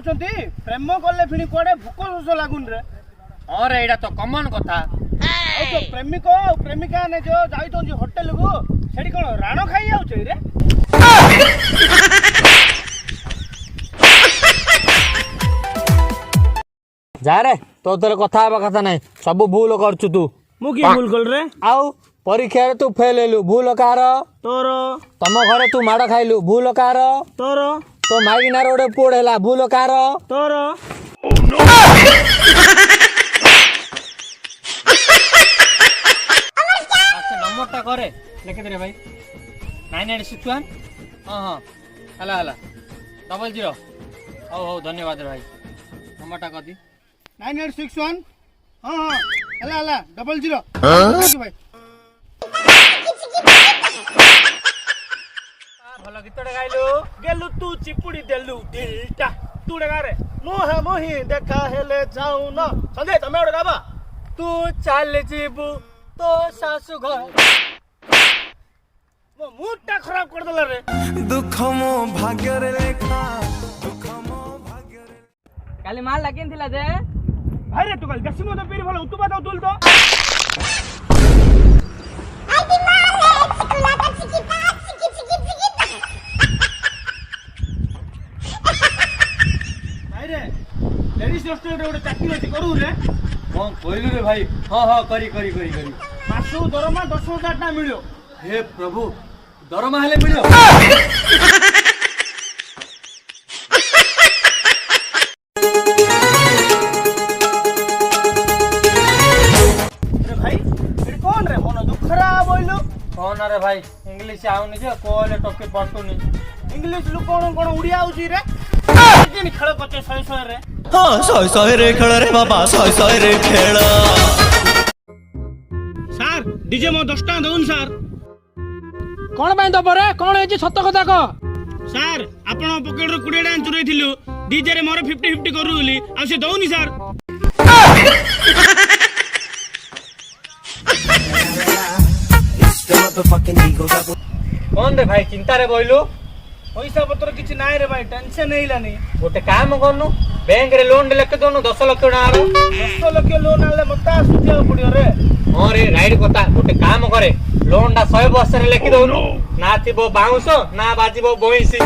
कहउछंती प्रेम करले फिनी कोडे भूख शोष लागुन रे। अरे एडा तो कॉमन कथा। ए तो प्रेमिक और प्रेमिका ने जो जाइतो जे होटल को सेडी कोन राणो खाई आउ छै रे। जा रे तो तोर कथा हबा कथा नै सब भूल करछु तू। मु की भूल कल रे? आउ परीक्षा रे तू फेल हेलु भूल कार तोर। तम घरे तू माड़ खाइलु भूल कार तोर। तो मागिनार ओडे पोड़ हैला भूल कार तोर। नंबरटा करे लिख दे रे भाई 9861 हां हला हला 00 हो धन्यवाद रे भाई नंबरटा कर दी 9861 हां हला हला 00 भाई भल गीतटे गाइलु गेलु तू चिपुड़ी देलु दिलटा तू रे गारे मोह मोही देखा हेले जाऊ न संजय तमे ओडे गाबा तू चल जीबू तो सासु घर मो मूडटा खराब कर देला रे। दुख मो भाग्य रे लेखा दुख मो भाग्य रे काली माल लागिन थिला जे भाई रे तू काल देसी मो तो पेरी भलो तू बात तुल तो आदि माल है चिकुला का चिकिता चिकी भाई रे लेडीज रेस्टोरेंट रे ओडे चाकरी अछि करू रे। हां कोइलु रे भाई हां करी मासु दरमा 10,000 टा मिलियो। हे प्रभु दरमा हेले मिलियो। रे भाई इड कोन रे मन दुख खराब होइलो कौन रे भाई इंग्लिश आउनी जे कोले टके पटुनी इंग्लिश लु कोन उड़िया आउची रे किन खेल कचे 100 रे। हां 100 रे खेल रे बाबा 100 रे खेल सर डीजे मो 10 टा दउन सर। कोन बाय दबरे कोन हे सत कथा को सर आपण पॉकेट रो 20 टा चुरै थिलु डीजे रे मोर 50-50 करू बोली आ से दउनी सर। कौन रे भाई चिंता रे बोइलु पैसा पत्र किछि नाय रे भाई टेंशन नैलानी। गोटे काम करनु बैंक रे लोन लेके दोनु 10 लाख टका 10 लाख लोन आले मता सुतिया पड़ियो रे। हां रे राइट कथा गोटे काम करे लोन दा 100 वर्ष रे लेखि दोनु ना थिबो बाउंस ना बाजिबो बोइसी।